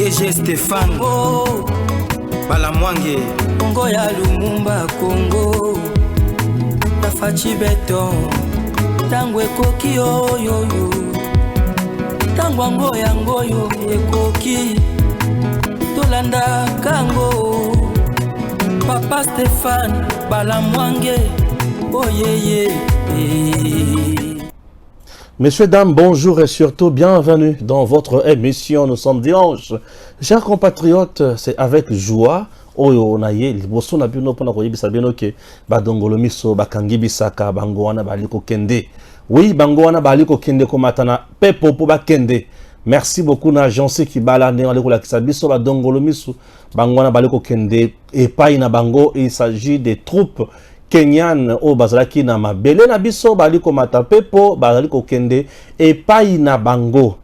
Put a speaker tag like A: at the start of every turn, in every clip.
A: DG Stéphane oh. Balamwange Congo ya Lumumba Congo Tafachi Beton Tangwe koki oyoyo Tangwango yangoyo ekoki Tolanda kango Papa Stéphane Balamwange oh yeah.
B: Messieurs, dames, bonjour et surtout bienvenue dans votre émission. Nous sommes dimanche. Chers compatriotes, c'est avec joie. Oyo naye liboso na bino pona koyebisa bino ke badongolo miso bakangi bisaka bango wana baliko kende. Oui, bango wana baliko kende komatana pepo po bakende. Merci beaucoup na agence qui balane on la kisabiso badongolo miso bango wana baliko kende epai na bango. Il s'agit des troupes Kenyan o bazalaki na mabele na biso baliko matapepo baliko kende epai na bango.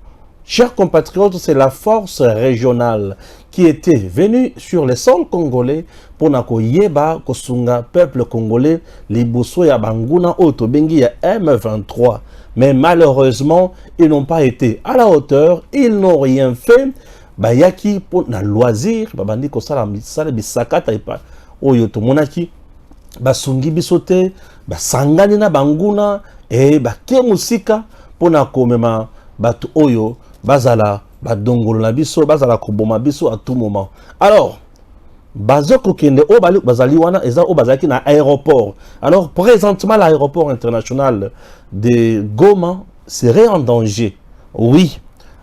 B: Chers compatriotes, c'est la force régionale qui était venue sur les sols congolais pour nako yeba kosunga peuple congolais liboso ya banguna otobengi ya M23. Mais malheureusement, ils n'ont pas été à la hauteur, ils n'ont rien fait. Bayaki pour na loisir, babandi ko sala bisakata epa oyo to monaki basungi bisote basangani na banguna e bakie musika pona komema batu oyo bazala badongolo na biso bazala koboma biso à tout moment. Alors bazoko kende o bazali wana eza o bazaki na aéroport. Alors présentement l'aéroport international de Goma serait en danger. Oui.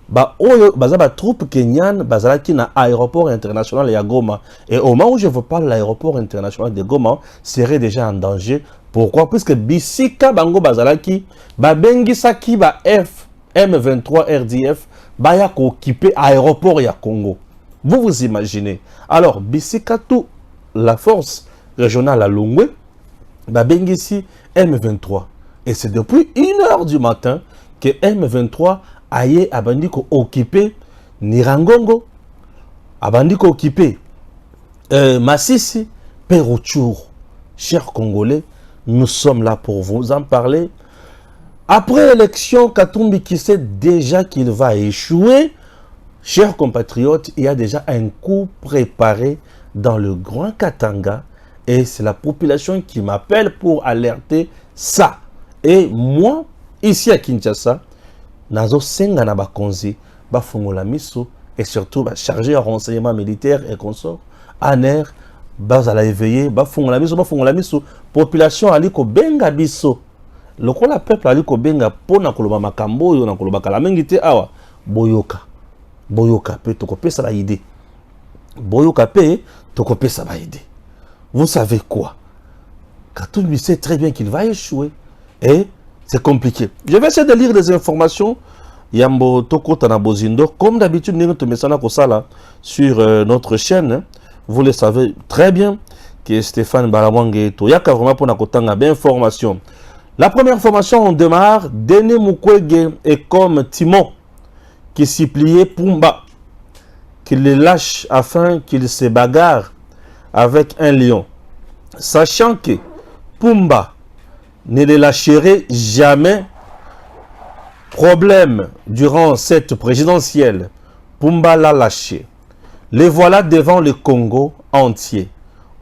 B: Ba oyo bazaba troupe kenyan bazalaki na aéroport international ya Goma et au moment où je vous parle l'aéroport international de Goma serait déjà en danger. Pourquoi? Puisque bisika bango bazalaki babengisaki ba M23 RDF baya ko occuper aéroport ya Congo. Vous vous imaginez? Alors bisika tout la force régionale à Longwe babengisi M23 et c'est depuis 1h du matin que M23 aye abandiko occupé Nirangongo, abandiko occupé Massissi, Perouchour. Chers Congolais, nous sommes là pour vous en parler. Après l'élection, Katumbi qui sait déjà qu'il va échouer, chers compatriotes, il y a déjà un coup préparé dans le Grand Katanga et c'est la population qui m'appelle pour alerter ça. Et moi, ici à Kinshasa, nazo senga na bakonzi bafungola miso et surtout chargé à renseignement militaire et consort ANR bazala éveillé bafungola miso population aliko benga biso lokola peuple aliko benga pona koloba makambo yo na koloba kala mingi te awa boyoka pe tokopesa ba idée boyoka pe tokopesa ba idée. Vous savez quoi? Katumbi sait très bien qu'il va échouer et c'est compliqué. Je vais essayer de lire des informations. Yambo Toko Tanabozindo. Comme d'habitude, nous sommes sur notre chaîne. Vous le savez très bien que Stéphane Balamwange Toyaka vraiment pour nakotanga bien information. La première formation, on démarre. Denis Mukwege est comme Timon qui s'y pliait Pumba, qu'il le lâche afin qu'il se bagarre avec un lion. Sachant que Pumba ne les lâcherait jamais. Problème durant cette présidentielle, Pumba l'a lâché. Les voilà devant le Congo entier,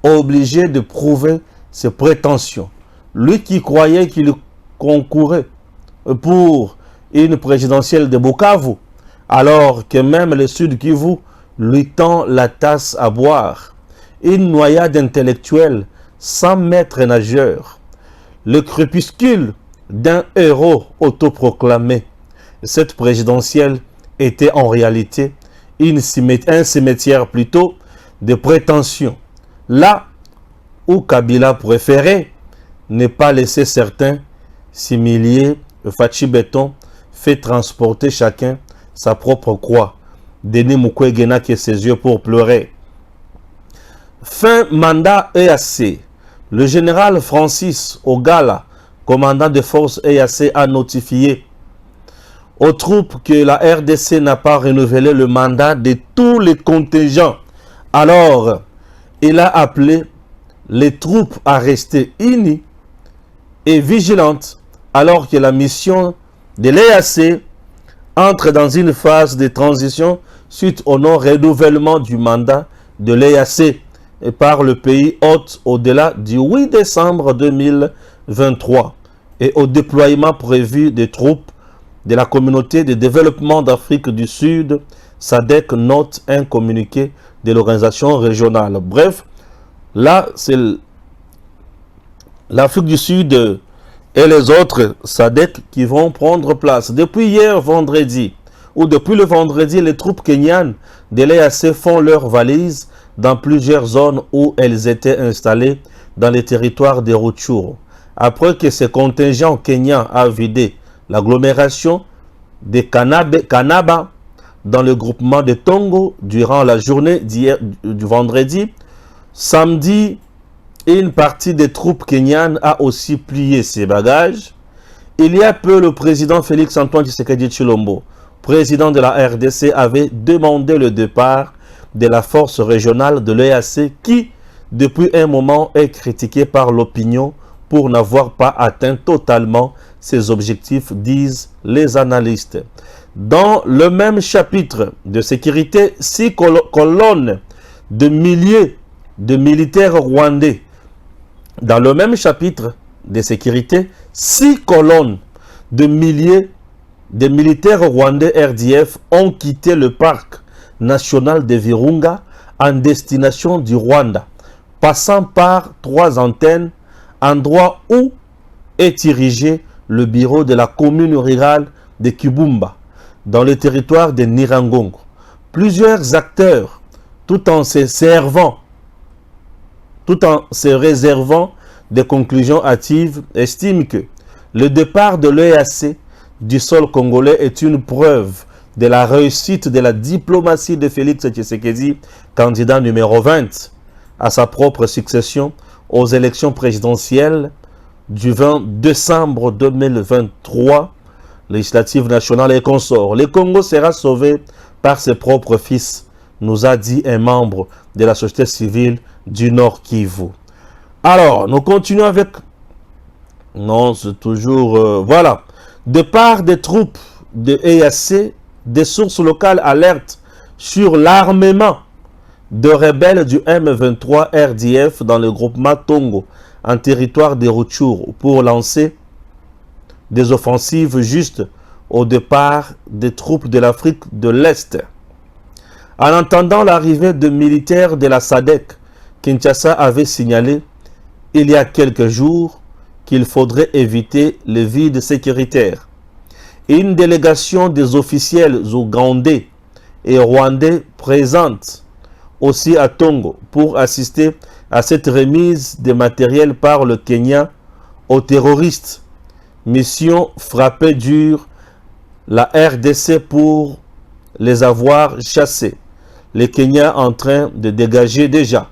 B: obligé de prouver ses prétentions. Lui qui croyait qu'il concourait pour une présidentielle de Bukavu, alors que même le Sud Kivu lui tend la tasse à boire. Une noyade intellectuelle sans maître nageur. Le crépuscule d'un héros autoproclamé. Cette présidentielle était en réalité un cimetière plutôt de prétention. Là où Kabila préférait ne pas laisser certains s'humilier, Fachi Béton fait transporter chacun sa propre croix. Denis Mukwege n'a que ses yeux pour pleurer. Fin mandat EAC. Le général Francis Ogala, commandant de forces EAC, a notifié aux troupes que la RDC n'a pas renouvelé le mandat de tous les contingents. Alors, il a appelé les troupes à rester unies et vigilantes alors que la mission de l'EAC entre dans une phase de transition suite au non-renouvellement du mandat de l'EAC par le pays hôte au-delà du 8 décembre 2023 et au déploiement prévu des troupes de la communauté de développement d'Afrique du Sud, SADC, note un communiqué de l'organisation régionale. Bref, là, c'est l'Afrique du Sud et les autres SADC qui vont prendre place. Depuis hier vendredi, ou depuis le vendredi, les troupes kenyanes de l'EAC font leurs valises dans plusieurs zones où elles étaient installées dans les territoires des Rutshuru. Après que ce contingent kenyan a vidé l'agglomération de Kanaba dans le groupement de Tongo durant la journée du vendredi, samedi, une partie des troupes kenyanes a aussi plié ses bagages. Il y a peu, le président Félix Antoine Tshisekedi Tshilombo, président de la RDC, avait demandé le départ de la force régionale de l'EAC qui, depuis un moment, est critiquée par l'opinion pour n'avoir pas atteint totalement ses objectifs, disent les analystes. Dans le même chapitre de sécurité, 6 colonnes de milliers de militaires rwandais. Dans le même chapitre de sécurité, 6 colonnes de milliers de militaires rwandais RDF ont quitté le parc national de Virunga en destination du Rwanda, passant par 3 antennes, endroit où est dirigé le bureau de la commune rurale de Kibumba, dans le territoire de Nirangongo. Plusieurs acteurs, tout en se réservant des conclusions hâtives, estiment que le départ de l'EAC du sol congolais est une preuve de la réussite de la diplomatie de Félix Tshisekedi, candidat numéro 20 à sa propre succession aux élections présidentielles du 20 décembre 2023, législative nationale et consorts. Le Congo sera sauvé par ses propres fils, nous a dit un membre de la société civile du Nord Kivu. Alors, nous continuons avec... Non, c'est toujours... voilà. Départ des troupes de EAC, des sources locales alertent sur l'armement de rebelles du M23 RDF dans le groupement Tongo, en territoire des Rutshuru, pour lancer des offensives juste au départ des troupes de l'Afrique de l'Est. En attendant l'arrivée de militaires de la SADC, Kinshasa avait signalé il y a quelques jours qu'il faudrait éviter le vide sécuritaire. Une délégation des officiels ougandais et rwandais présente aussi à Tongo pour assister à cette remise de matériel par le Kenya aux terroristes. Mission frappée dure la RDC pour les avoir chassés. Le Kenya en train de dégager déjà.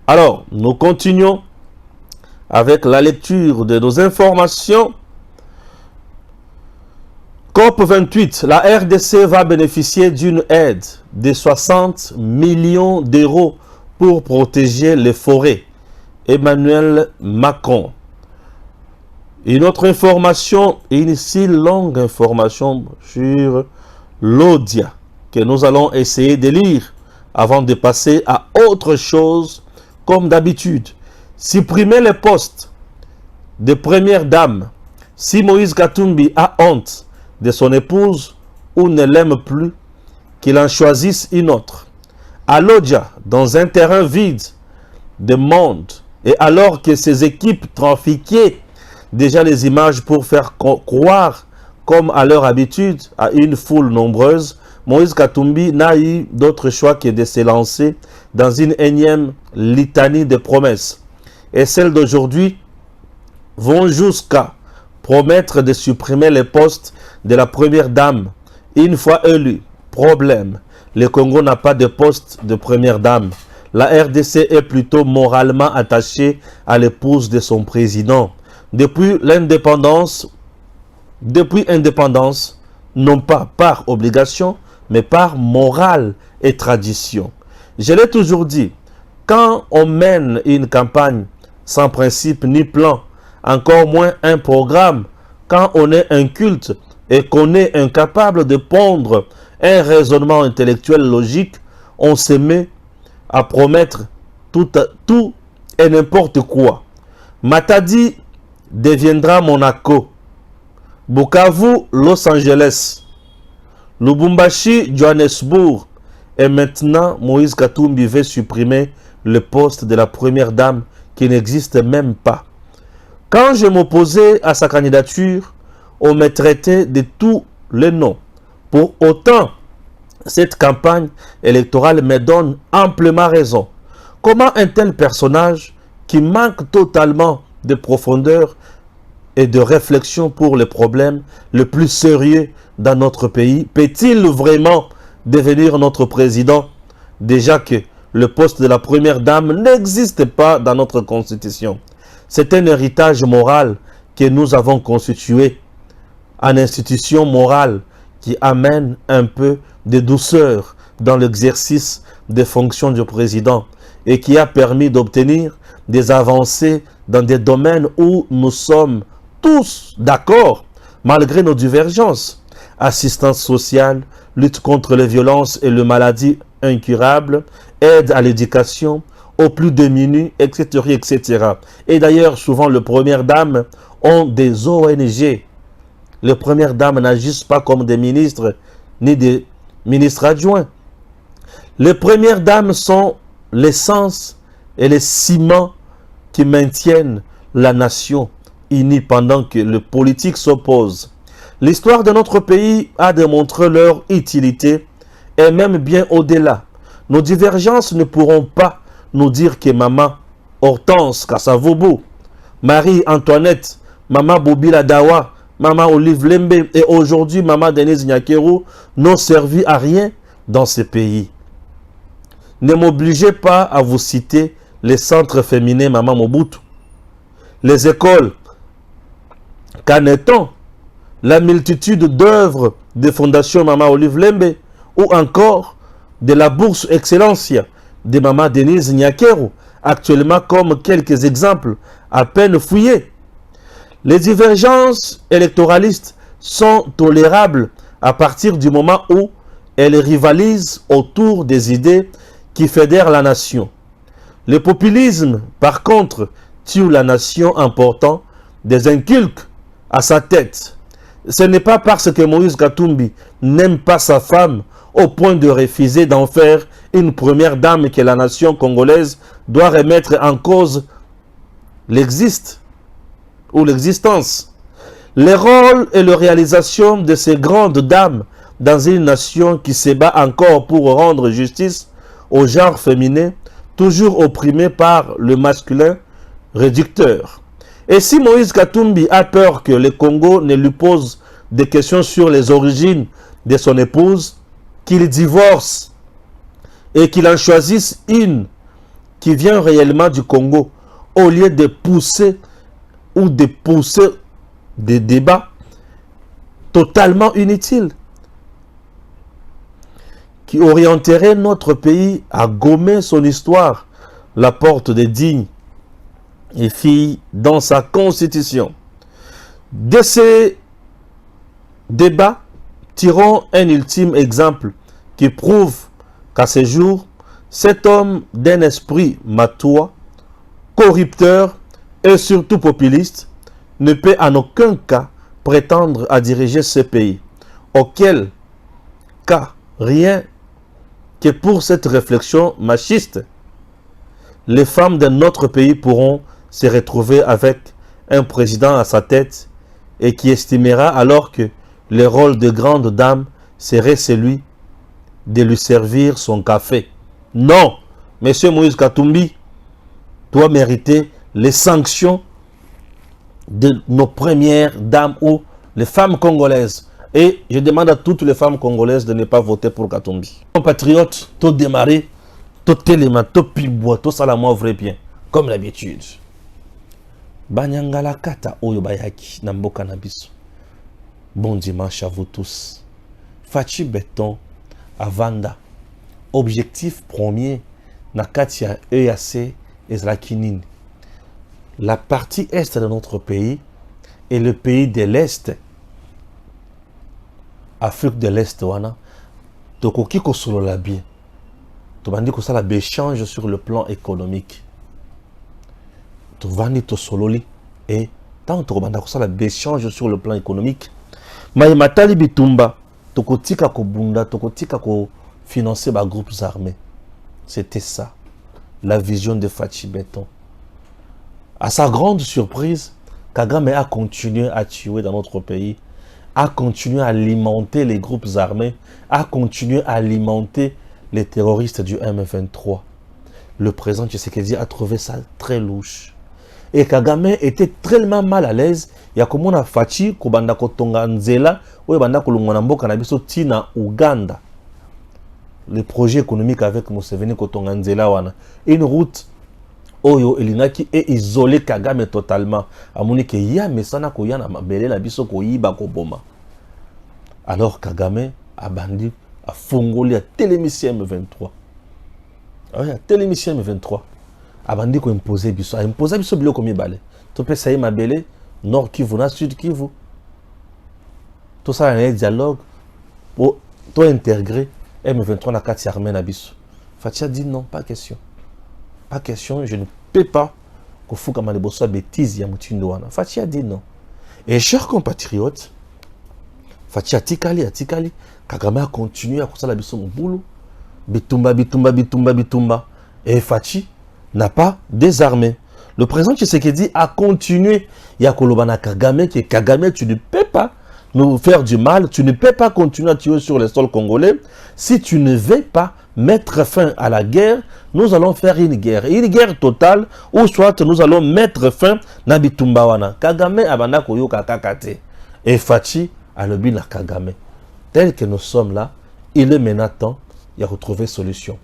B: Alors, nous continuons avec la lecture de nos informations. COP28, la RDC va bénéficier d'une aide de 60 millions d'euros pour protéger les forêts. Emmanuel Macron. Une autre information, une si longue information sur l'Odia que nous allons essayer de lire avant de passer à autre chose comme d'habitude. Supprimer les postes de première dame. Si Moïse Katumbi a honte de son épouse ou ne l'aime plus, qu'il en choisisse une autre. À l'Odia, dans un terrain vide de monde, et alors que ses équipes trafiquaient déjà les images pour faire croire, comme à leur habitude, à une foule nombreuse, Moïse Katumbi n'a eu d'autre choix que de se lancer dans une énième litanie de promesses. Et celles d'aujourd'hui vont jusqu'à promettre de supprimer les postes de la première dame. Une fois élu, problème, le Congo n'a pas de poste de première dame. La RDC est plutôt moralement attachée à l'épouse de son président. Depuis l'indépendance, non pas par obligation, mais par morale et tradition. Je l'ai toujours dit, quand on mène une campagne sans principe ni plan, encore moins un programme, quand on est un culte et qu'on est incapable de pondre un raisonnement intellectuel logique, on se met à promettre tout et n'importe quoi. Matadi deviendra Monaco, Bukavu, Los Angeles, Lubumbashi, Johannesburg, et maintenant Moïse Katumbi veut supprimer le poste de la première dame qui n'existe même pas. Quand je m'opposais à sa candidature, on me traitait de tous les noms. Pour autant, cette campagne électorale me donne amplement raison. Comment un tel personnage qui manque totalement de profondeur et de réflexion pour les problèmes les plus sérieux dans notre pays peut-il vraiment devenir notre président, déjà que le poste de la première dame n'existe pas dans notre constitution? C'est un héritage moral que nous avons constitué en institution morale qui amène un peu de douceur dans l'exercice des fonctions du président et qui a permis d'obtenir des avancées dans des domaines où nous sommes tous d'accord, malgré nos divergences. Assistance sociale, lutte contre les violences et les maladies incurables, aide à l'éducation, aux plus démunis, etc., etc. Et d'ailleurs, souvent, les premières dames ont des ONG. Les premières dames n'agissent pas comme des ministres, ni des ministres adjoints. Les premières dames sont l'essence et les ciments qui maintiennent la nation unie pendant que les politiques s'opposent. L'histoire de notre pays a démontré leur utilité et même bien au-delà. Nos divergences ne pourront pas nous dire que maman Hortense Kassavobo, Marie-Antoinette, maman Bobila Dawa, maman Olive Lembe et aujourd'hui maman Denise Nyakeru n'ont servi à rien dans ce pays. Ne m'obligez pas à vous citer les centres féminins maman Mobutu, les écoles, qu'en est-on? La multitude d'œuvres des fondations maman Olive Lembe ou encore de la bourse Excellencia de maman Denise Nyakeru, actuellement comme quelques exemples à peine fouillés. Les divergences électoralistes sont tolérables à partir du moment où elles rivalisent autour des idées qui fédèrent la nation. Le populisme, par contre, tue la nation en portant des inculques à sa tête. Ce n'est pas parce que Moïse Katumbi n'aime pas sa femme au point de refuser d'en faire une première dame que la nation congolaise doit remettre en cause l'existence. Les rôles et les réalisations de ces grandes dames dans une nation qui se bat encore pour rendre justice au genre féminin, toujours opprimé par le masculin réducteur. Et si Moïse Katumbi a peur que le Congo ne lui pose des questions sur les origines de son épouse, qu'il divorce et qu'il en choisisse une qui vient réellement du Congo, au lieu de pousser des débats totalement inutiles qui orienteraient notre pays à gommer son histoire, la porte des dignes et filles dans sa constitution. De ces débats, tirons un ultime exemple qui prouve qu'à ce jour, cet homme d'un esprit matois, corrupteur et surtout populiste ne peut en aucun cas prétendre à diriger ce pays. Auquel cas, rien que pour cette réflexion machiste, les femmes de notre pays pourront se retrouver avec un président à sa tête et qui estimera alors que le rôle de grande dame serait celui de lui servir son café. Non, Monsieur Moïse Katumbi doit mériter les sanctions de nos premières dames ou les femmes congolaises. Et je demande à toutes les femmes congolaises de ne pas voter pour Katumbi. Compatriotes, tout démarrer, tout téléma, tout pibois, tout ça la moi vrai bien, comme d'habitude. Banyangala kata oyo bayaki na mboka na biso. Bon dimanche à vous tous. Fachi Béton à Vanda. Objectif premier, na katia EAC Ezrakinine. La partie est de notre pays et le pays de l'Est Afrique de l'Est wana tokoki ko solo la bien. To bandi ko sala échange sur le plan économique. To vandi to sololi et tant to banda ko sala échange sur le plan économique. Mais matali bitumba tokotika ko bunda tokotika ko financer ba groupes armés. C'était ça la vision de Fachi Béton. À sa grande surprise, Kagame a continué à tuer dans notre pays, a continué à alimenter les groupes armés, a continué à alimenter les terroristes du M23. Le président Tshisekedi a trouvé ça très louche. Et Kagame était tellement mal à l'aise. Il y a comme on a Fachi, Kobanda Kotonga Nzela, ou Banda Kolumwanambo Kanabiso Tina Uganda. Le projet économique avec Museveni Kotonga Nzela wana. Une route Oyo Elinaki est isolé Kagame totalement. Amoni ke ya mesana ko yana mabele la biso ko yiba ko boma. Alors Kagame a bandi a fongoli a télémissien M23. Ah oui, a télémissien M23. A bandi ko imposer biso, a imposer biso bilo komi balé. To pe sayi mabele Nord Kivu na Sud Kivu. Tout ça un dialogue pour to intégrer M23 na kati armée na biso. Fatia dit non, pas question. Pas question, je ne peux pas que Fouka Malebosa bêtise Yamutindouana. Fatia dit non. Et chers compatriotes, Fatia Tikali, Kagame a continué à causer la biso mon boulot. Bitumba. Et Fachi n'a pas désarmé. Le président Tshisekedi a continué. Il y a Kolobana Kagame, qui est Kagame, tu ne peux pas nous faire du mal, tu ne peux pas continuer à tuer sur les sols congolais. Si tu ne veux pas mettre fin à la guerre, nous allons faire une guerre totale, ou soit nous allons mettre fin à Bitumbawana. Kagame abanda koyoka kakate. Et Fachi a le but à Kagame. Tel que nous sommes là, il est maintenant temps de retrouver solution.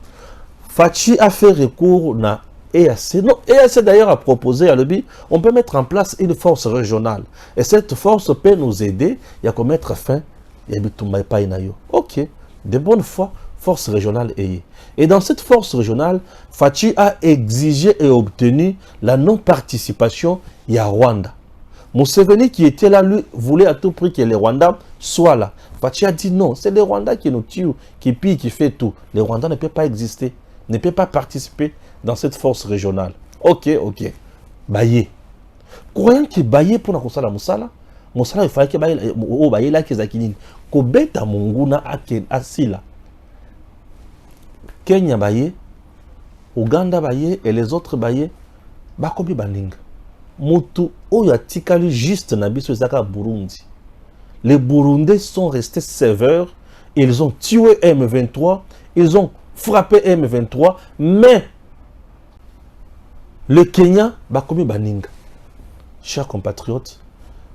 B: Fachi a fait recours na EAC. Non, EAC d'ailleurs a proposé à l'OBI, on peut mettre en place une force régionale. Et cette force peut nous aider à mettre fin à Bitumba Painayo. Ok, de bonne foi, force régionale est. Et dans cette force régionale, Fachi a exigé et obtenu la non-participation à Rwanda. Museveni qui était là, lui, voulait à tout prix que les Rwandais soient là. Fachi a dit non, c'est les Rwandais qui nous tuent, qui pillent, qui fait tout. Les Rwandais ne peuvent pas exister, ne peuvent pas participer dans cette force régionale. Ok. Baye. Croyant que Baye pour la Moussala, Moussala, il fallait que Baye là, qu'ils acquinent. Kobeta Munguna Asila. Kenya Baye, Ouganda Baye et les autres Baye, Bakobi Baling. Mutu Oya Tikali juste Nabiso Zaka Burundi. Les Burundais sont restés sévères, ils ont tué M23, ils ont frappé M23, mais le Kenya, Bakomi Baning. Chers compatriotes,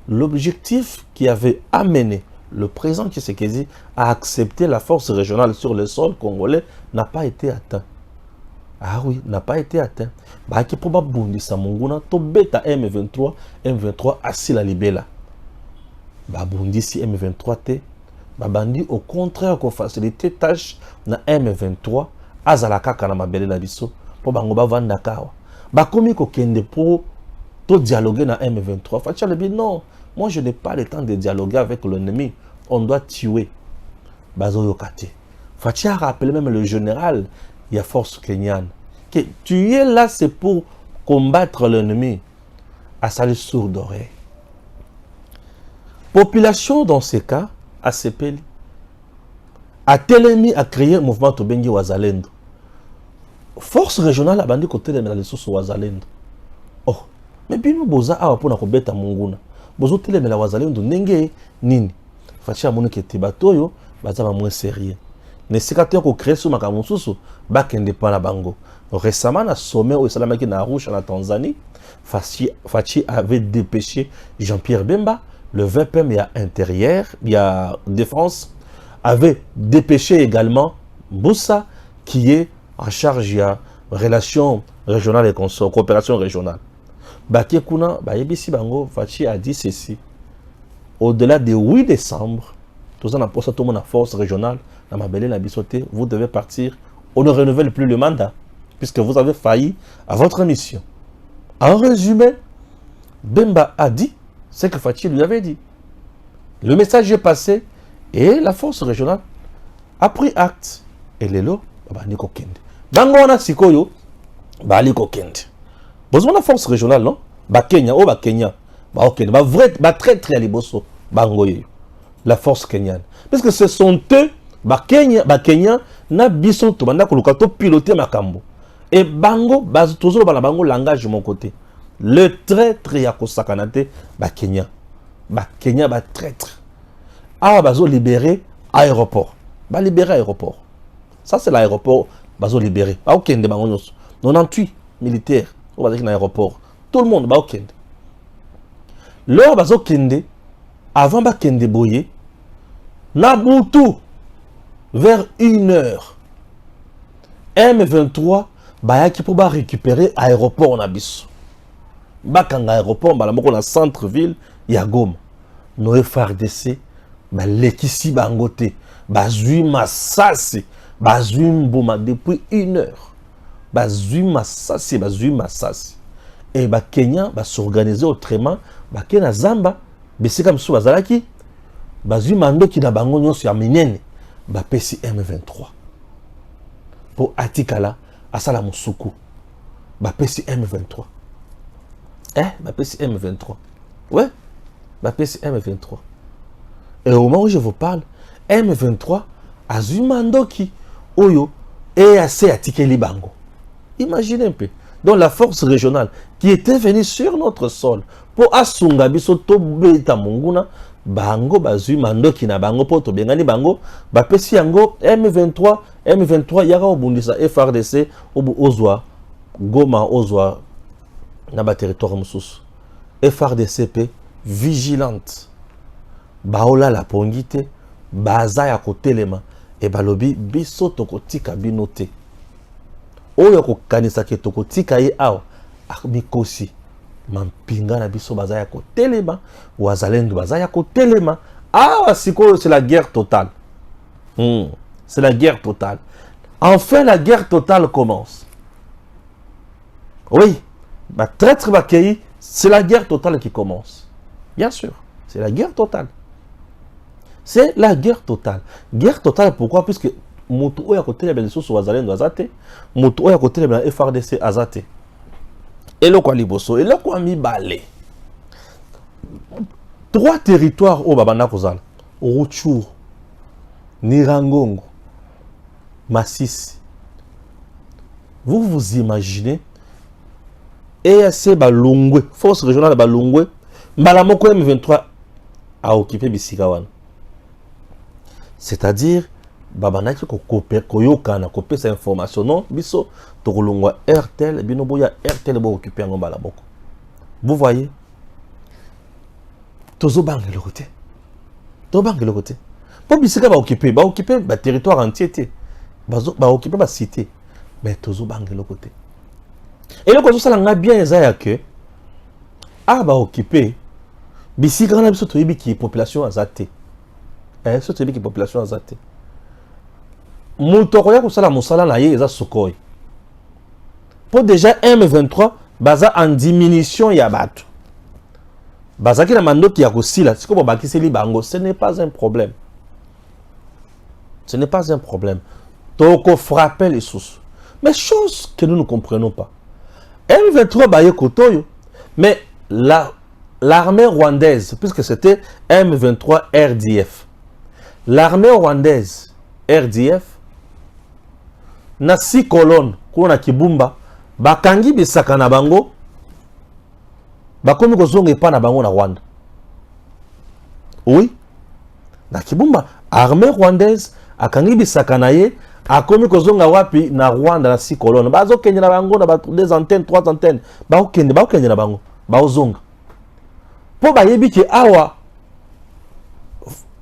B: l'objectif qui avait amené le président Tshisekedi à accepter la force régionale sur le sol congolais n'a pas été atteint. Ah oui, n'a pas été atteint. Baki poba bundi sa munguna to beta M23 assis la libela. Ba bundi si M23 te, ba bandi au contraire qu'on facilite tâche na M23 azalaka kana mabele na biso po bango ba vanda kawa. Ba komi ko kende pour to dialoguer na M23. Facha le bi non, moi je n'ai pas le temps de dialoguer avec l'ennemi. On doit tuer. Bazo yokate. Facha a rappelé même le général, il y a force kenyane. Que tuer là c'est pour combattre l'ennemi. À salir sourd d'oreille. Population dans ces cas, à Sepeli, a Telemi a créé un mouvement Tobengi Wazalendo. Force régionale a bandi côté de la ressource Wazalendo. Oh, mais bien nous boza a pour na kobeta munguna. Bozo telemi la Wazalendo nenge nini. Facha moni ke tebatoyo baza ba moins sérieux. Ne sikate ko créer sur makamususu ba kende pa na bango. Récemment na sommet au Salamaki na Arusha en Tanzanie, Fachi avait dépêché Jean-Pierre Bemba, le VPM il y a intérieur, il y a défense, avait dépêché également Boussa qui est en charge il y a relations régionales et coopération régionale. Baké Kuna, Bayebisi Bango, Fachi a dit ceci. Au-delà du 8 décembre, tout ça n'a pas tout mon force régionale, dans ma belle Nabisoté, vous devez partir. On ne renouvelle plus le mandat, puisque vous avez failli à votre mission. En résumé, Bemba a dit ce que Fachi lui avait dit. Le message est passé Et la force régionale a pris acte. Et les lots, bandi kokende. Bango wana sikoyo, bali kokende. Besoin de la force régionale, non? Kenya, Kenya. Ok, vrai, très très liboso. Bango yo. La force kenyane. Parce que ce sont eux, Kenya, na biso to banda koluka to piloter makambo. Et bango, toujours bala bango langage de mon côté. Le traître ya kosakanate, Kenya. Kenya, traître. Ah, bazo libérer aéroport. Libérer aéroport. Ça c'est l'aéroport, bazo libérer. Ok, de bango nyos. 98 militaires. On va dire qu'il y a un aéroport. Tout le monde va au Kende. L'heure va au Kende, avant de Kende Boye, Nabutu, vers 1h, M23, va récupérer l'aéroport Nabiso. Bakanga aéroport, dans le centre-ville, il y a Goma. Nos FRDC, l'équipe bangote, bazui massassi, bazui mboma depuis 1h. Bazui Massassi. Et Kenya va s'organiser autrement. Kenya Zamba, c'est comme ça, Bazalaki. Bazui Mando qui n'a pas de sur Minene. PC M23. Pour Atikala, Asala Moussoukou. PC M23. PC M23. Ouais, PC M23. Et au moment où je vous parle, M23, Azui Mando qui, Oyo, et assez Atikeli Bango. Imaginez un peu. Donc la force régionale qui était venue sur notre sol pour asunga biso to beta monguna bango bazui mando ki na bango poto bengani bango ba pesi yango M23 yaka obundisa FRDC obu ozwa Goma ozwa na ba territoire mususu FRDC pe vigilante baola la pongite baza ya kotelema e balobi biso tokotika binote oyo kokanisa ke tokotika ye awa mikosi mampinga na biso baza ya kotelema wazalendo baza ya kotelema awa sikoyo c'est la guerre totale. C'est la guerre totale. Enfin la guerre totale commence. Oui, traître bakei, c'est la guerre totale qui commence. Bien sûr, c'est la guerre totale. C'est la guerre totale. Guerre totale pourquoi? Puisque moto oya kotelema lisusu wazalendo azate, moto oya kotelema FRDC azate. Eloko liboso, eloko mibale. 3 territoires au babanda kozala. Rutshuru, Nirangongo, Masisi. Vous vous imaginez EAC Balungwe, force régionale Balungwe, Malamoko M23 a occupé Bisikawan. C'est-à-dire babanaki ko koyoka na kopé sa information non biso to kolongwa RTL bino boya RTL bo occuper ngo bala boko. Vous voyez tozo bangue le côté. To bangue le côté. Pour bisika ba occuper ba territoire entier té. Ba occuper ba cité. Mais tozo bangue le côté. Et le ko sala nga bien ezaya que ba occuper bisika na biso to yebi ki population azate. So to yebi ki population azate. Moutoroya kusala musala na ye eza sukoi. Pour déjà M23 baza en diminution ya bato. Baza ki na mandoki ya kusila siko bakiseli bango, ce n'est pas un problème. Ce n'est pas un problème. Toko frapper les sous. Mais chose que nous ne comprenons pas. M23 baye kotoyo, mais l'armée rwandaise, puisque c'était M23 RDF. L'armée rwandaise RDF na 6 colonnes kuna Kibumba bakangi bisaka na bango bakomi kozonga epa na bango na Rwanda. Oui, na Kibumba armée rwandaise akangi bisaka na ye akomi kozonga wapi na Rwanda na 6 colonnes bazo kenya na bango na 2 antennes 3 antennes baokende na bango baozonga po bayebi ke awa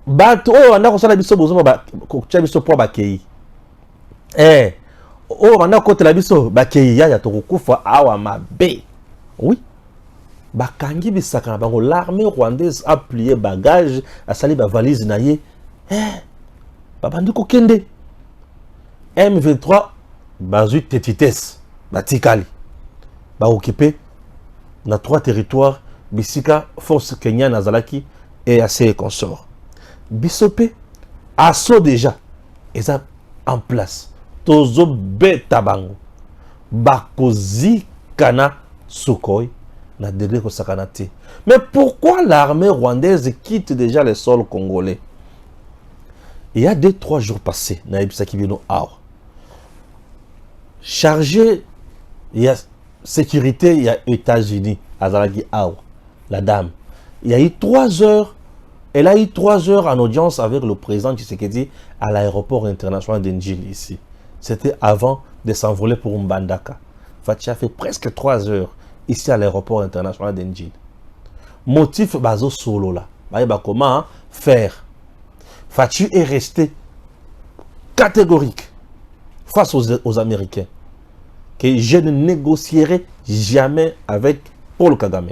B: bato oyo wana kosala biso bozoma kotia biso po bakei oyo banda kotela biso bakei ya tokokufa awa mabe. Oui, bakangi bisaka na bango. L'armée rwandaise a plié bagage asali ba valise na ye babandi kokende. M23 bazui tetites batikali ba occupé na 3 territoires bisika force kenyane azalaki et assez consort. Bisope Asso déjà, ils sont en place. Tozo betabango. Bakozi kana Sukhoi. Na degré ko sakanate. Mais pourquoi l'armée rwandaise quitte déjà le sol congolais? Il y a 2-3 jours passés, na ebisaki bino awa. Chargé, il y a sécurité, il y a États-Unis, Azalagi awa, la dame. Il y a eu 3 heures, elle a eu 3 heures en audience avec le président Tshisekedi à l'aéroport international d'Njili ici. C'était avant de s'envoler pour Mbandaka. Fachi a fait presque 3 heures ici à l'aéroport international d'Njili. Motif bazo solo là. Comment faire? Fachi est resté catégorique face aux Américains que je ne négocierai jamais avec Paul Kagame.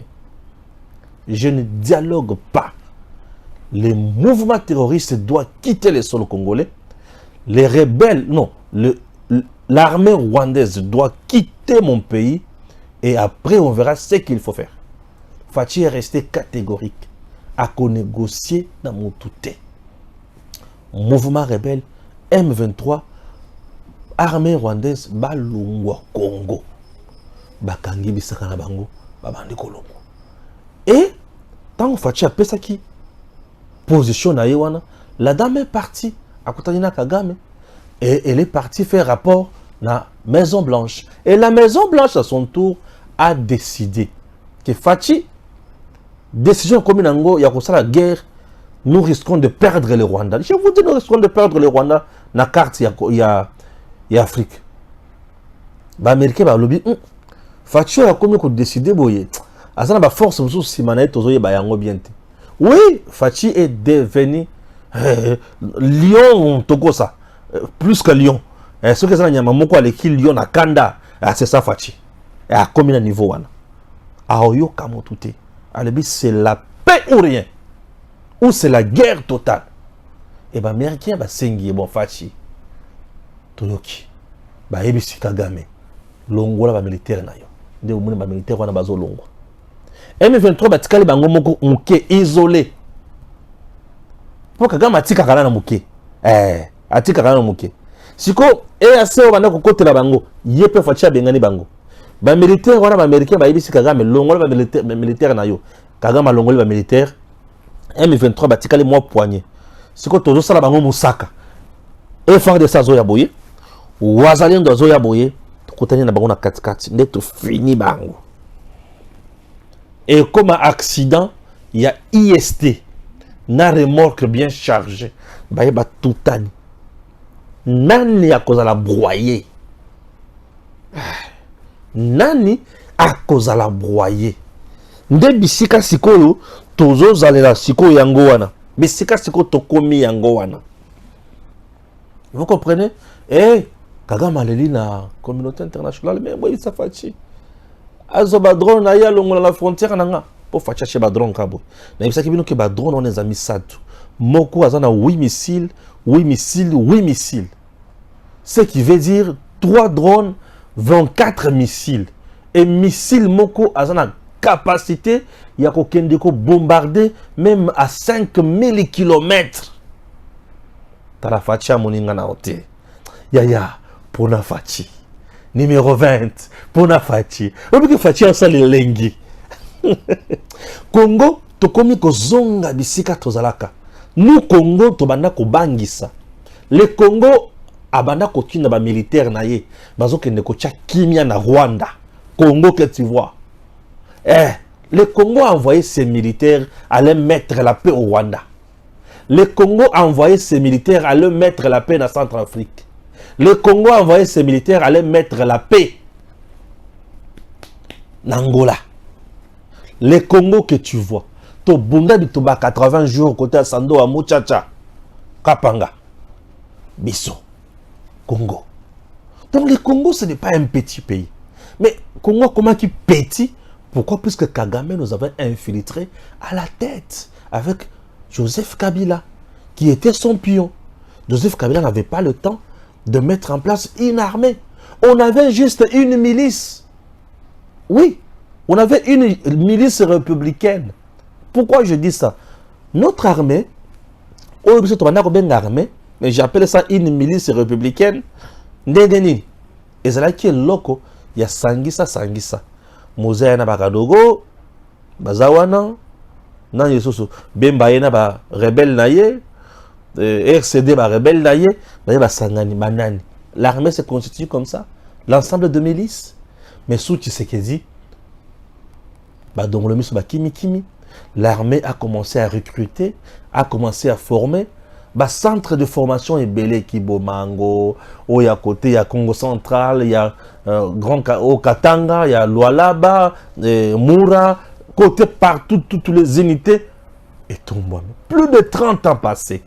B: Je ne dialogue pas. Les mouvements terroristes doivent quitter le sol congolais. Les rebelles, non, l'armée rwandaise doit quitter mon pays et après on verra ce qu'il faut faire. Fachi est resté catégorique à négocier dans mon touté. Mouvement rebelle M23, armée rwandaise, balungwa Congo, bakangi bisaka na bango, babandi kolongo. Et tant Fachi a pesa qui position na yewana, la dame est partie à Kotanina Kagame et elle est partie faire rapport na Maison Blanche. Et la Maison Blanche à son tour a décidé que Fachi, décision commune en il y a la guerre, nous risquons de perdre le Rwanda. Je vous dis, nous risquons de perdre le Rwanda dans la carte, il y a Afrique. Les Américains, les lobby, Fachi a comme décidé, ça n'a pas force, oui, Fachi est devenu Lyon, Togo ça, plus que Lyon. Ce que ça n'a pas l'équipe Lyon à Kanda, c'est ça Fachi. Et à combien de niveau à Oyo Kamotouté. C'est la paix ou rien. Ou c'est la guerre totale. Et les Américains, Sengi, Fachi, Toyoki, Ebisi Kagame, Longola, militaire. Des militaires, on a bazo Longo. M23, Batikali, Bango Moko, Mouké, isolé. Pour Kagame, Atika Kalana Mouké. Atika Kalana Mouké. Siko, EAC, on a côté la Bango, Yepe Fachi, Bengani Bango. Les militaires, on a Américains, Ebisi Kagame, Longola, militaire, Nayo. Kagame, Longola, militaire. M23 batikali moi poignet. Siko tozo sala bango musaka. Et faire de ça zoya boye. Wazalien do zoya boye. Kotani na bango na 4-4. Net fini bango. Et comme accident, il y a IST. Na remorque bien chargée. Baye ba tutani. Nani a cause à la broyer. Nani a cause à la broyer. Nde bisika sikoyo tozo zalela siko yango wana. Bisika siko tokomi yango wana. Vous comprenez? Eh, Kagame aleli na communauté internationale mais boy ça Fachi. Azo ba drone na ya longola la frontière nanga. Po Fachi che ba drone kabo. Na bisaki bino ke ba drone on les amis satu. Moko azana 8 missiles, 8 missiles, 8 missiles. Ce qui veut dire 3 drones, 24 missiles. Et missiles moko azana capacité, il y a quelqu'un qui bombarder même à 5000 km. Tala Fachi moninga na ote. Yaya, Pona Fachi. Numéro 20, Pona Fachi. Obi Fachi a sali lengi. Congo, tokomi ko zonga bisika tozalaka. Nous Congo, tobanda ko bangisa. Le Congo, abanda ko kina ba militaire na ye. Bazo kende ko tcha kimia na Rwanda. Congo que tu vois. Le Congo a envoyé ses militaires aller mettre la paix au Rwanda. Le Congo a envoyé ses militaires aller mettre la paix dans Centrafrique. Le Congo a envoyé ses militaires aller mettre la paix en Angola. Le Congo que tu vois, to bunda du toba 80 jours côté à Sando à Muchacha, Kapanga, Bisso, Congo. Donc le Congo ce n'est pas un petit pays. Mais Congo comment qui petit? Pourquoi? Puisque Kagame nous avait infiltré à la tête avec Joseph Kabila, qui était son pion. Joseph Kabila n'avait pas le temps de mettre en place une armée. On avait juste une milice. Oui, on avait une milice républicaine. Pourquoi je dis ça? Notre armée oyo biso tobanda kobenga armée, mais j'appelle ça une milice républicaine. Ndenge nini ezalaki eloko ya sangisa mozaya na bakadogo baza wana na yesusu bemba ye na ba rebelle na ye RCD ba rebelle na ye ba sangani banani. L'armée se constitue comme ça, l'ensemble de milices. Mais sous Tshisekedi ba donc le miso ba kimi l'armée a commencé à recruter, a commencé à former. Bah, centre de formation est belé qui Bomango, il y a côté, il y a Congo central, il y a au Katanga, il y a Lualaba, Moura, côté partout, toutes les unités. Et tombe. Plus de 30 ans passés.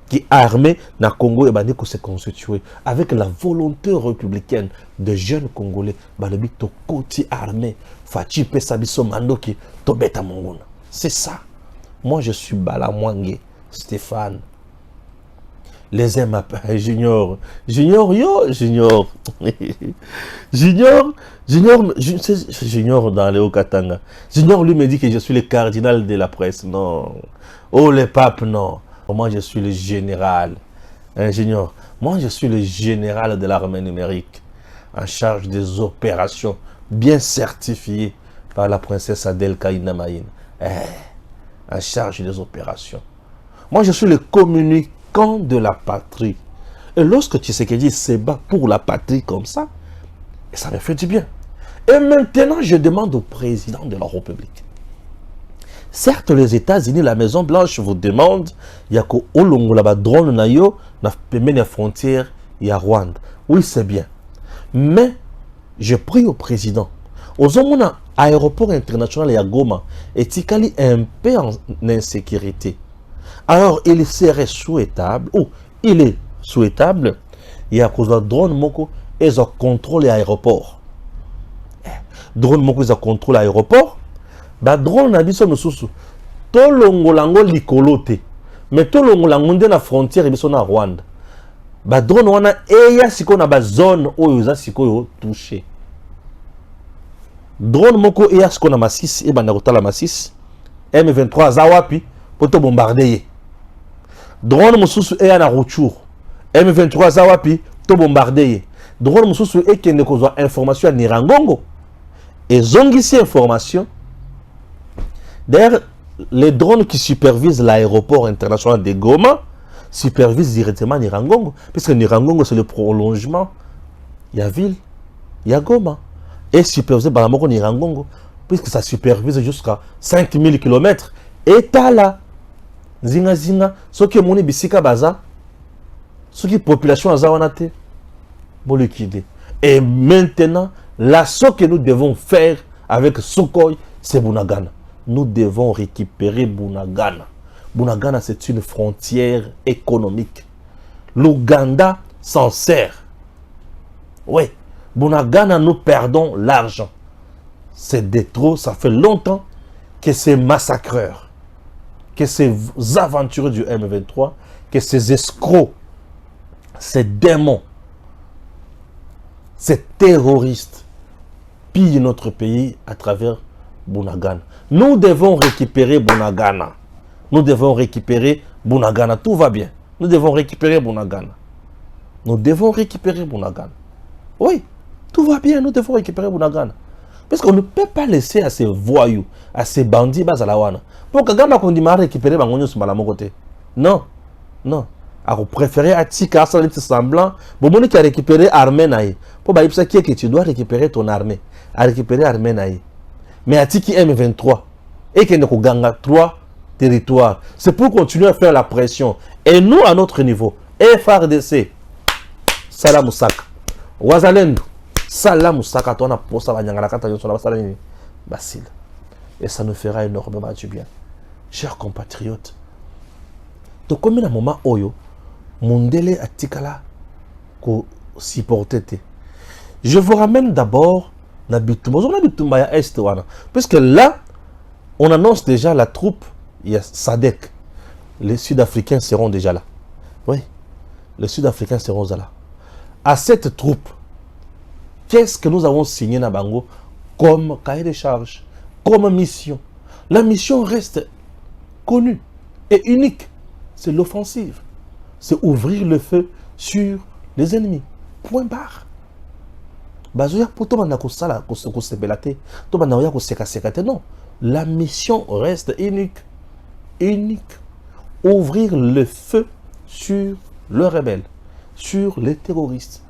B: Qui armé na Congo et Bani s'est constitué avec la volonté républicaine de jeunes Congolais. Bah, le but de côté armé, Fachi Pesabiso Mandoki, Tobeta Mongona. C'est ça. Moi, je suis Balamwangé. Stéphane, les aime Junior, Junior, Junior dans les Hauts-Katanga. Junior lui me dit que je suis le cardinal de la presse. Non. Oh, le pape, non. Moi, je suis le général. Junior, moi, je suis le général de l'armée numérique en charge des opérations bien certifiées par la princesse Adel Kainamaïn. En charge des opérations. Moi, je suis le communicant de la patrie. Et lorsque Tshisekedi se bat pour la patrie comme ça, ça me fait du bien. Et maintenant, je demande au président de la République. Certes, les États-Unis, la Maison-Blanche vous demande, il y a qu'au Olongo, là-bas, drone, nayo, na la frontière, il y a Rwanda. Oui, c'est bien. Mais, je prie au président. Aux hommes, aéroport international, il y a Goma. Et Tikali est un peu en insécurité. Alors, il serait souhaitable, ou il est souhaitable, il y a cause de drone moko, ils ont contrôlé l'aéroport. Drone moko, ils ont contrôlé l'aéroport. Bah, drone n'a biso mususu. To longolango likolote. Mais to longolango de la frontière, ils sont à Rwanda. Bah, drone wana, eya siko na ba zone où ils ont siko touché. Drone moko, eya siko na massis, et banakota la massis. M23 zawapi, pour te bombarder. Drone mususu eya na Rutshuru. M23 zawapi, to bombarder. Drone mususu e kende kozwa information à Nirangongo. Et zongisi information. D'ailleurs, les drones qui supervisent l'aéroport international de Goma supervisent directement Nirangongo. Puisque Nirangongo, c'est le prolongement. Il y a ville, il y a Goma. Et supervisé par la moko Nirangongo. Puisque ça supervise jusqu'à 5000 km. Et t'as là. Zinga zinga, ce qui est moni bisika baza, ce qui est population azawanate, bon liquider. Et maintenant, l'assaut que nous devons faire avec Sukhoi, c'est Bunagana. Nous devons récupérer Bunagana. Bunagana, c'est une frontière économique. L'Ouganda s'en sert. Oui, Bunagana, nous perdons l'argent. C'est de trop, ça fait longtemps que ces massacreurs, que ces aventureux du M23, que ces escrocs, ces démons, ces terroristes pillent notre pays à travers Bunagana. Nous devons récupérer Bunagana. Nous devons récupérer Bunagana. Tout va bien. Nous devons récupérer Bunagana. Nous devons récupérer Bunagana. Oui, tout va bien. Nous devons récupérer Bunagana. Parce qu'on ne peut pas laisser à ces voyous, à ces bandits bazalawana. Pour que Gama qu'on dit récupérer Bangonio sur mon côté. Non, non. Alors préférer à Tika, ça est semblant. Bon, qui a récupéré l'armée naïe. Pour que tu dois récupérer ton armée. À récupérer l'armée naïe. Mais à Tiki M23. Et qu'il y a 3 territoires. C'est pour continuer à faire la pression. Et nous, à notre niveau, FRDC, Salam Moussaka, Ouazalendo, Salam Moussaka, toi, on a pour ça, Basile. Et ça nous fera énormément du bien. Chers compatriotes, de combien de moments oyo, Mundele atikala ko supporté. Je vous ramène d'abord na Bitumba. On a Bitumba ya Est wana. Puisque là, on annonce déjà la troupe, il y a Sadek. Les Sud-Africains seront déjà là. Oui, les Sud-Africains seront là. À cette troupe, qu'est-ce que nous avons signé na Bango comme cahier de charge, comme mission? La mission reste connue et unique. c'est l'offensive. C'est ouvrir le feu sur les ennemis. Point barre. Non. La mission reste unique. Unique. Ouvrir le feu sur le rebelle, sur les terroristes.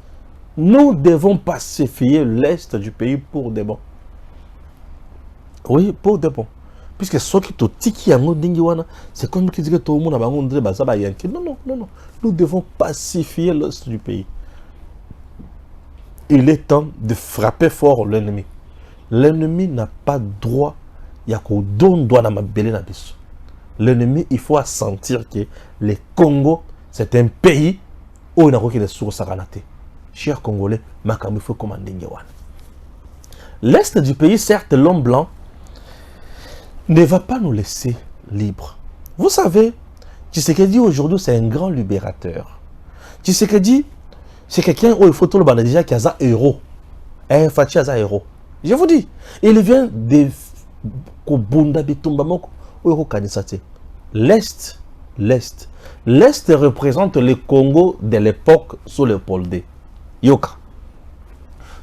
B: Nous devons pacifier l'Est du pays pour de bon. Oui, pour de bon. Puisque ceux qui sont tiki c'est comme qui dit que tout le monde a non. Nous devons pacifier l'Est du pays. Il est temps de frapper fort l'ennemi. L'ennemi n'a pas droit. L'ennemi, il faut sentir que le Congo, c'est un pays où il y a des sources à ranater. Chers Congolais, il faut commander. L'Est du pays, certes, l'homme blanc ne va pas nous laisser libres. Vous savez, Tshisekedi aujourd'hui, c'est un grand libérateur. Tshisekedi, c'est quelqu'un où il faut tout le monde déjà qui a un héros. Un Fachi a un héros. Je vous dis, il vient de Kobunda Bitumbamoko ou Kanisate. L'Est représente le Congo de l'époque sous Léopold. Yoka.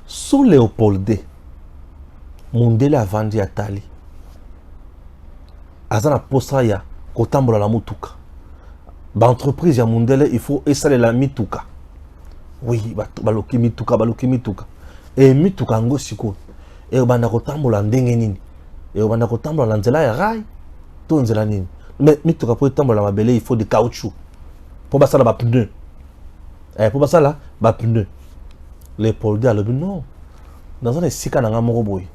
B: Sous Léopold, Mundele a vendu à Tali. Azana posta ya kotambola la mutuka. Ba entreprise ya Mundele, il faut essayer la mituka. Oui, baloki mituka. Et mituka ngo siko. Et banda kotambola ndenge nini. Et banda kotambola na nzela ya rai. To nzela nini. Mais mituka pour tambola mabele, il faut du caoutchouc. Pour passer là ba pneu. Pour passer là ba pneu. Les policiers le non. Dans un sika na ngamoko boy.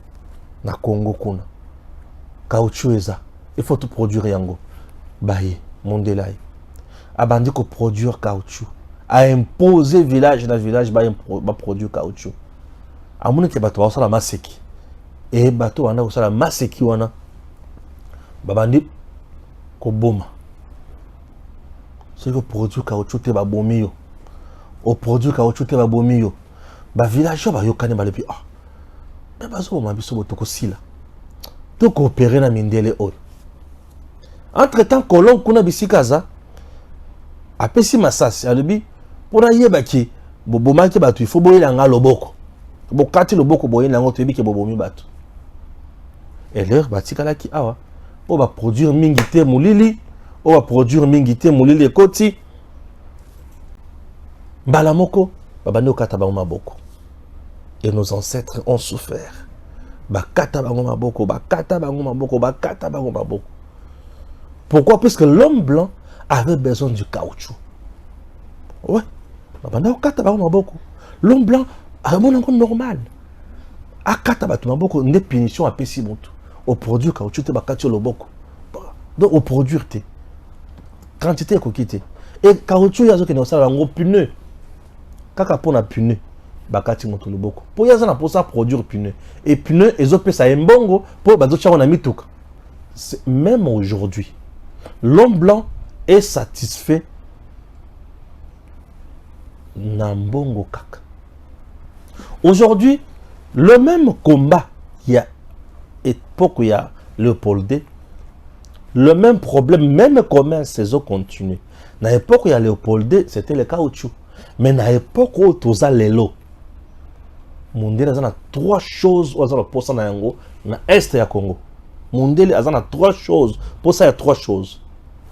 B: Na Congo kuna. Caoutchouc eza. Il faut tout produire yango. Baye, Mondela. Abandi ko produire caoutchouc. A imposer village na village ba produire caoutchouc. Amune ke bato ba sala maseki. Et bato wana ko sala maseki wana. Babandi ko boma. C'est que produire caoutchouc te ba bomi yo. O produire caoutchouc te ba bomi yo. Ba village ba yo kane ba lepi ah. Mais bazo ma biso botoko sila. To coopérer na mindele oyo. Entre temps colon kuna bisikaza apesi masasi alobi pona yeba ki bobomaki batu il faut boyela nga loboko. Bokati loboko boyela nga to yebiki bobomi batu. Et leur batikala ki awa on va produire mingité mulili, on va produire mingité mulili koti. Balamoko babano kata ba maboko. Et nos ancêtres ont souffert. Bakata ba maboko, bakata ba maboko, bakata ba maboko. Pourquoi? Parce que l'homme blanc avait besoin du caoutchouc. Ouais. L'homme blanc a un monde normal. A beaucoup de punitions à Pessi Montou. Au produit caoutchouc, tu vas le beaucoup. Donc, au produit, quantité coquité. Et caoutchouc, il y a des gens qui ont pneu. Kaka pour la pneu, bakati montou le beaucoup. Pour y avoir pour ça produire pneu. Et pneu, ils ont fait ça un bongo pour bazocha on a mis tout. Même aujourd'hui, l'homme blanc est satisfait Nambongo kaka. Aujourd'hui, le même combat il y a époque où il y a Léopold, le même problème, même commun, c'est continué. Dans l'époque où il y a Léopold, c'était le caoutchouc. Mais dans l'époque où tu as l'élo, Mondele a trois choses où il y a pour ça dans l'Est du Congo. Mondele a trois choses. Pour ça, il y a trois choses.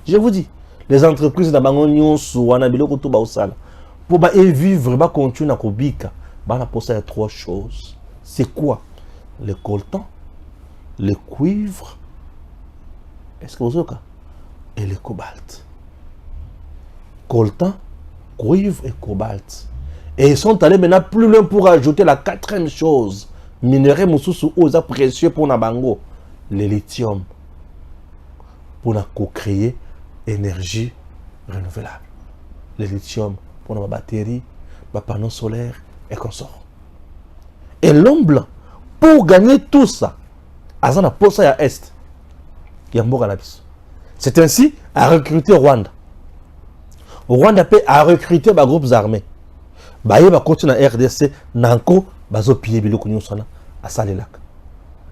B: Je vous dis, les entreprises dans Bangonyon, Souana, Biloko, tout Baosala, pour vivre, pour continuer à Kobika, pour ça, il y a trois choses. C'est quoi? Le coltan, le cuivre, est-ce que vous avez et le cobalt. Coltan, cuivre et cobalt. Et ils sont allés maintenant plus loin pour ajouter la quatrième chose. Minerai Moussou aux précieux pour Nabango. Le lithium. Pour créer énergie renouvelable. Le lithium pour nos batteries, nos panneaux solaires et consorts. Et l'homme blanc, pour gagner tout ça, Azana Posa à Est, c'est ainsi à recruter Rwanda. Rwanda peut à recruter les groupes armés. Baye va continuer à RDC, Nanko, bazo pied biloko nyosana à Salelak.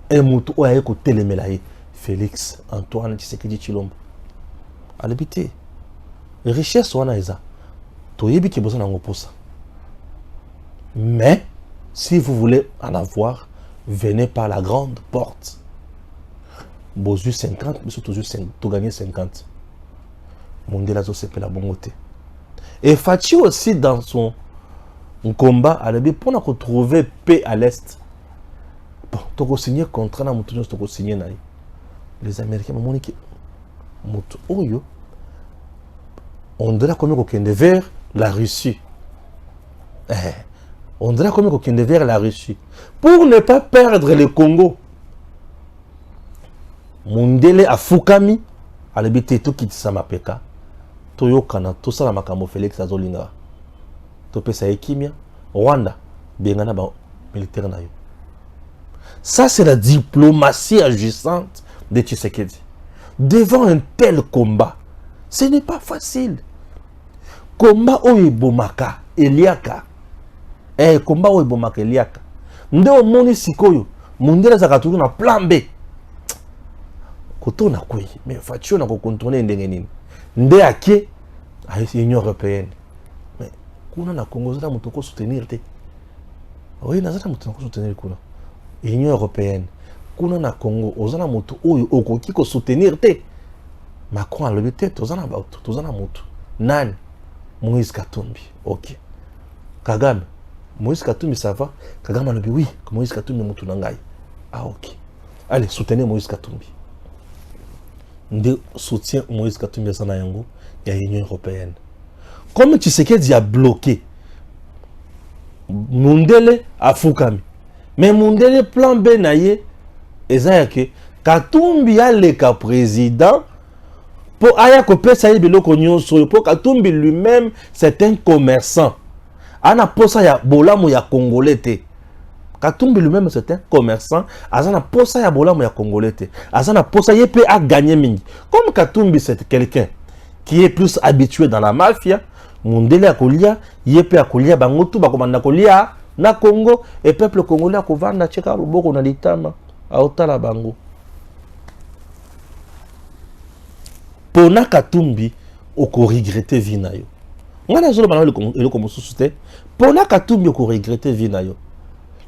B: Et mutu o aye ko telemelaye Félix Antoine Tshisekedi Tshilombo. À l'habité. richesse wana eza toyebi ki besoin nango pour ça. Mais si vous voulez en avoir, venez par la grande porte. Bozu 50, mais surtout tu gagnes 50. Mondela zo sepe la bongote. Et Fachi aussi dans son combat, elle a dit pour retrouver paix à l'est. Bon, tu as signé contrat na mutu tu as signé naï. Les Américains m'ont dit que mutu oyo on doit comme kokende vers la Russie. On doit comme kokende vers la Russie pour ne pas perdre le Congo. Mundele afukami alebite to kitisa mapeka toyo kana to sala makambo Félix azolinga to pesa ekimia Rwanda bengana ba militaire na yo. Ça c'est la diplomatie agissante de Tshisekedi. Devant un tel combat, ce n'est pas facile. Combat oyebomaka Eliaka. Combat oyebomaka Eliaka. Nde moni sikoyo mundela zakaturu na plan B. Koto na kwe, mais Fachi na ko contourner ndenge nini. Nde ake a Union européenne. Mais kuna na Congo za muto ko soutenir te. Oui, na za muto ko soutenir kuna. Union européenne. Kuna na Congo ozana muto oyo okoki ko soutenir te. Macron a levé tête, ozana bauto, ozana muto. Nani? Moïse Katumbi. OK. Kagame. Moïse Katumbi ça va? Kagame a levé oui, Moïse Katumbi muto nangai. Ah OK. Allez, soutenez Moïse Katumbi. De soutien Moïse Katumbi sana yango ya Union européenne. Comme Tshisekedi a bloqué Mundele a fukami. Mais Mundele plan B naye ezayake Katumbi a le ka président pour aya ko pesa biloko nyonso pour Katumbi lui-même c'est un commerçant. Ana posa ya bolamu ya congolais te. Katumbi lui-même c'est un commerçant, azana posa ya bolamu ya congolais te. Azana posa yepe a gagné mingi. Comme Katumbi c'est quelqu'un qui est plus habitué dans la mafia, Mundele akolia, yepe akolia bangotu bakomanda kolia na Congo et peuple congolais akovanda cheka ruboko na litama aotala bango. Pona Katumbi oko regretter vinayo. Ngana zolo bana le komo susute. Pona Katumbi oko regretter vinayo.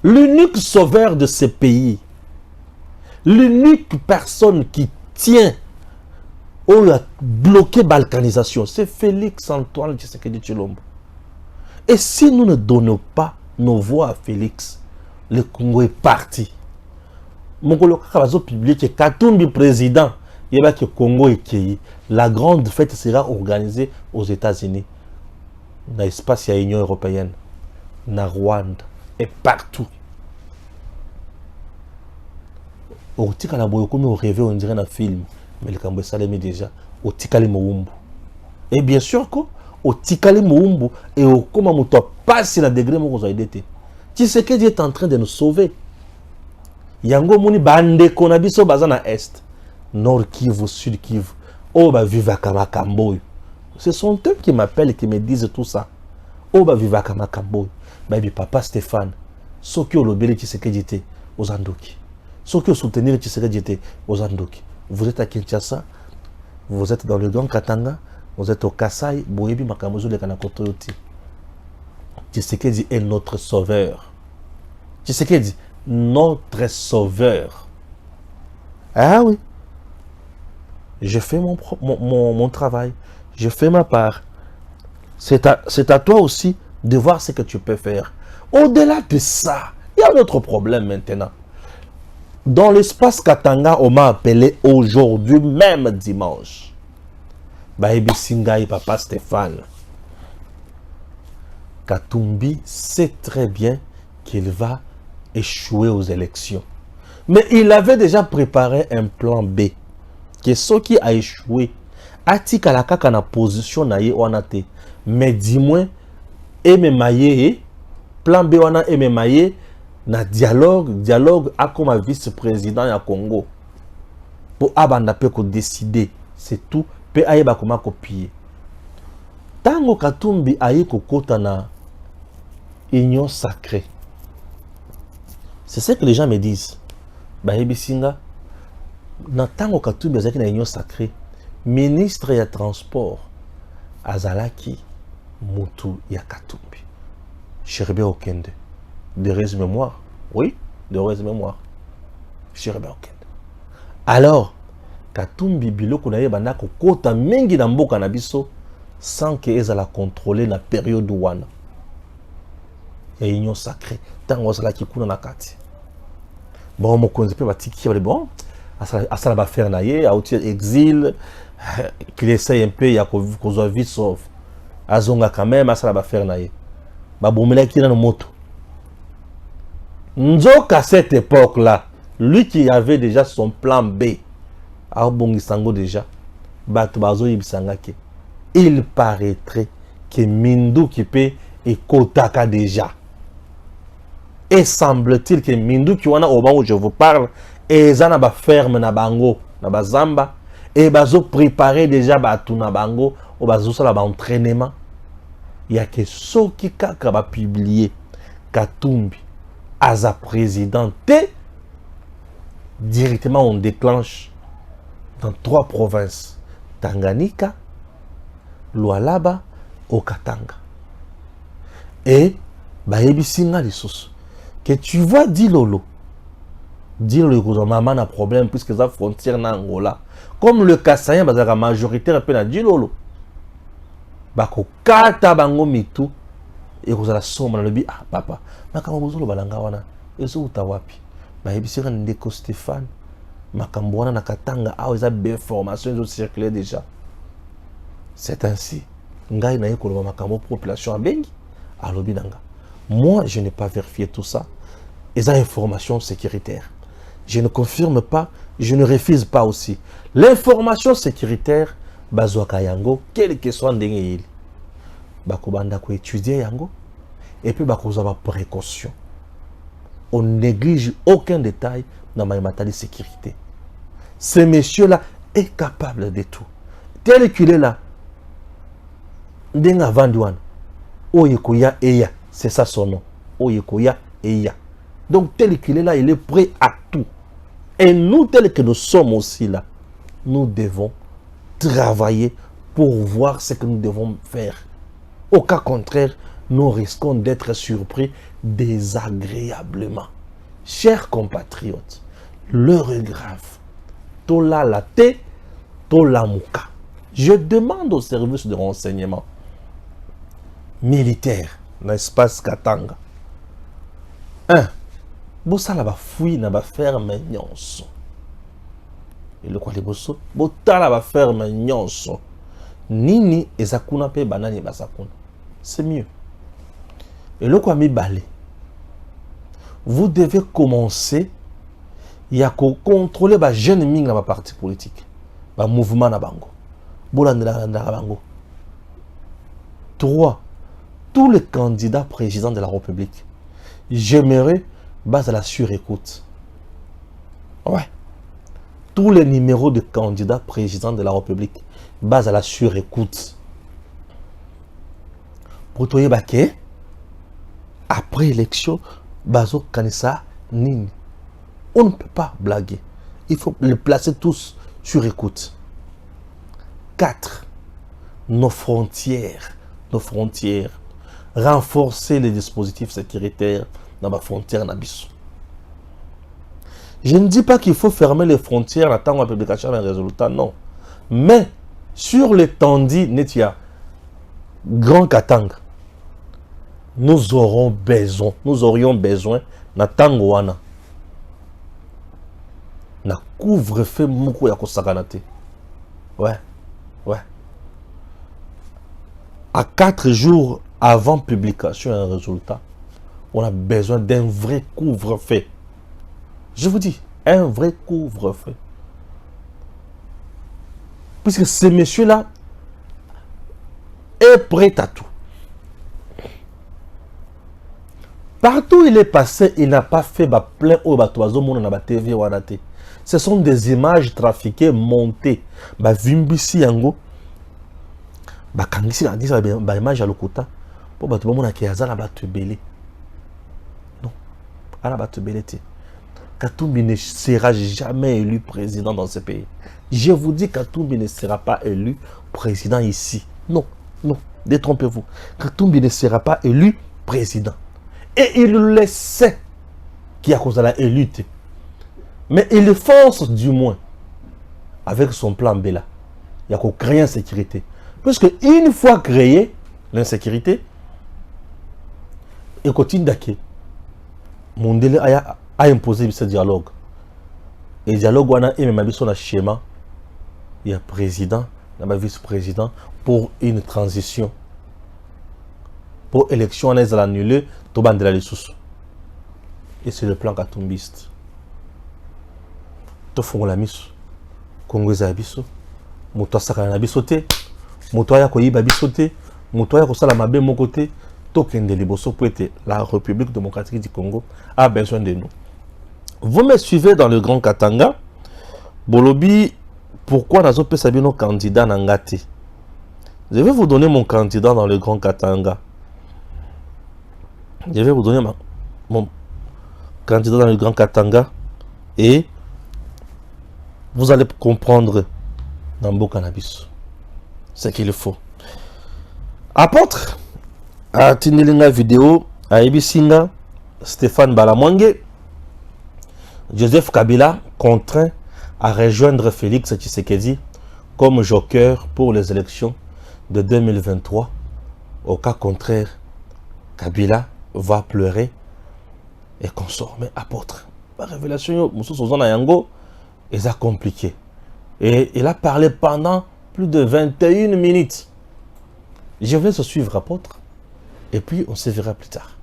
B: L'unique sauveur de ce pays, l'unique personne qui tient ou a bloqué la balkanisation, c'est Félix Antoine Tshisekedi Tshilombo. Et si nous ne donnons pas nos voix à Félix, le Congo est parti. Mongolo Kakabazo publié que Katumbi président, il y a que Congo est qui. La grande fête sera organisée aux États-Unis, dans l'espace de l'Union européenne, dans Rwanda. Et partout. Au tika la boyo comme au rêve on dirait un film, mais le cambo salé déjà au tika le moumbu. Et bien sûr que au tika le moumbu et au comment on doit passer la degré mon conseil d'été. Tu sais que Dieu est en train de nous sauver. Yango muni bande konabiso bazana est, Nord Kivu, Sud Kivu, Oba viva kama kamboy. Ce sont eux qui m'appellent et qui me disent tout ça. Oba viva kama kamboy. Baby papa Stéphane, ceux qui ont l'obéli Tshisekedi était aux Andoki. Ceux qui ont soutenu Tshisekedi était aux Andoki. Vous êtes à Kinshasa, vous êtes dans le Grand Katanga, vous êtes au Kasaï, Boyebi Makamozo de Kanakotoyoti. Tshisekedi est notre sauveur. Tshisekedi, notre sauveur. Ah oui. Je fais mon travail. Je fais ma part. C'est à toi aussi de voir ce que tu peux faire. Au-delà de ça, il y a un autre problème maintenant. Dans l'espace Katanga, on m'a appelé aujourd'hui, même dimanche. Baebi Singai, papa Stéphane. Katumbi sait très bien qu'il va échouer aux élections. Mais il avait déjà préparé un plan B. Que ce qui a échoué, Ati Kalaka na position naïe onate. Mais dis-moi, Ememaye, plan B wana Ememaye, na dialogue a comme vice-président ya Congo. Pour abanda pe ko décider, c'est tout. Pe aye ba koma copier. Tango Katumbi aye ko kota na union sacrée. C'est ce que les gens me disent. Ba yebisinga na tango Katumbi azaki na union sacrée, ministre ya transport azalaki mutu ya Katumbi. Cherbe Okende. De heureuse mémoire. Oui, de heureuse mémoire. Cherbe Okende. Alors, Katumbi biloko na ye banda kokota mingi na mboka na biso sans que ezala contrôler na période wana. Et union sacrée. Tango azalaki kuna na kati. Bon, mokonzi pe batiki ba bon. Asala ba faire na ye, auti exil, qu'il essaye un peu ya kozwa vite sauf. Azonga quand même asala ba faire na ye. Ba bomela ki na moto. Nzoka à cette époque-là, lui qui avait déjà son plan B, Abongisango déjà, Batubazo Ibisangake, il paraîtrait que Mindou qui peut et Kotaka déjà. Et semble-t-il que Mindou qui wana au moment où je vous parle, et ça n'a pas ferme na bango, na bazamba, et bazo préparé déjà batu na bango, ou bazo ça ba entraînement. Il y a que ceux qui kaka ba publié Katumbi as a président directement on déclenche dans 3 provinces, Tanganyika, Lualaba, Okatanga. Et Bayebisinga les sources. Que tu vois Dilolo. Dilolo que maman a problème puisque la frontière na Angola. Comme le Kassaïen bazaka majoritaire pe na Dilolo. Bako kata bango mitu et que la somme na lebi ah papa. Makambo bozolo balanga wana. Ezo utawapi. Bayebisira ndeko Stéphane. Makambo wana na Katanga a eza belle formation ezo circuler déjà. C'est ainsi. Ngai na yekolo makambo population abengi alobi nanga. Moi, je n'ai pas vérifié tout ça. Et ça, information sécuritaire. Je ne confirme pas, je ne refuse pas aussi. L'information sécuritaire, Bazouaka Yango, quel que soit l'endroit, Bakobanda ko étudier Yango, et puis Bakozaba précaution. On néglige aucun détail dans ma matériel de sécurité. Ce monsieur-là est capable de tout. Tel qu'il est là, Denga Vandouane, Oyekoya Eya. C'est ça son nom. Oyekoya Eya. Donc tel qu'il est là, il est prêt à tout. Et nous, tels que nous sommes aussi là, nous devons travailler pour voir ce que nous devons faire. Au cas contraire, nous risquons d'être surpris désagréablement. Chers compatriotes, l'heure est grave. Tola la te, tola mouka. Je demande au service de renseignement militaire l'espace Katanga. 1. Bosala ba fouille na ba ferme nyonso. Et le quoi les bosso, botala ba ferme nyonso. Nini ezakuna pe banani basakuna. C'est mieux. Et le quoi mi balé. Vous devez commencer ya ko contrôler ba jeune ming na ba parti politique. Ba mouvement na bango. Bolandela na bango. 3. Tous les candidats présidents de la République, j'aimerais base à la surécoute. Ouais. Tous les numéros de candidats présidents de la République, base à la surécoute. Pour toi, après l'élection, Bazo Kanissa Nini. On ne peut pas blaguer. Il faut les placer tous sur écoute. 4. Nos frontières. Renforcer les dispositifs sécuritaires dans ma frontière Nabiso. Je ne dis pas qu'il faut fermer les frontières en attendant la publication d'un résultat, non. Mais sur l'étendue Netia, Grand Katanga, nous aurions besoin na Tangwana. Na couvre-feu moukou ya kosakanate. Ouais. À 4 jours avant publication un résultat, on a besoin d'un vrai couvre-feu. Je vous dis, un vrai couvre-feu. Puisque ce monsieur-là est prêt à tout. Partout où il est passé, il n'a pas fait plein au batoiseau mon na TV ou na té. Ce sont des images trafiquées, montées. Ba vimbisi yango. Ba kangisi na disa ba image à l'okota. Pour bato mon na kiaza na bato belé. Non. Ala bato belé té. Katumbi ne sera jamais élu président dans ce pays. Je vous dis, Katumbi ne sera pas élu président ici. Non. Non, détrompez-vous. Katumbi ne sera pas élu président. Et il le sait qui a causé la élu. Mais il force du moins avec son plan B là. Il y a qu'au créer insécurité. Parce que une fois créé l'insécurité, et continue d'être Mondele a imposé ce dialogue. Et le dialogue, on a même son schéma. Il y a président, il y a vice-président pour une transition. Pour élection, on est annulé, tout le monde est sous. Et c'est le plan katumbiste. Tout le monde est Congo est abisso. Moto sakana bisoté. Moto ya koyiba bisoté. Moto ya kosala mabe mon côté. Tokende liboso pour être la République démocratique du Congo a besoin de nous. Vous me suivez dans le Grand Katanga. Bolobi, pourquoi n'a pas sabi nos candidats Nangati? Je vais vous donner mon candidat dans le Grand Katanga. Je vais vous donner mon candidat dans le Grand Katanga et vous allez comprendre dans Beau Cannabis ce qu'il faut. Apôtre a tinilinga vidéo a Ebisinga Stéphane Balamwange. Joseph Kabila contraint à rejoindre Félix Tshisekedi comme joker pour les élections de 2023. Au cas contraire, Kabila va pleurer et consort. Mais apôtre, la révélation, est compliqué. Et il a parlé pendant plus de 21 minutes. Je vais se suivre, apôtre. Et puis, on se verra plus tard.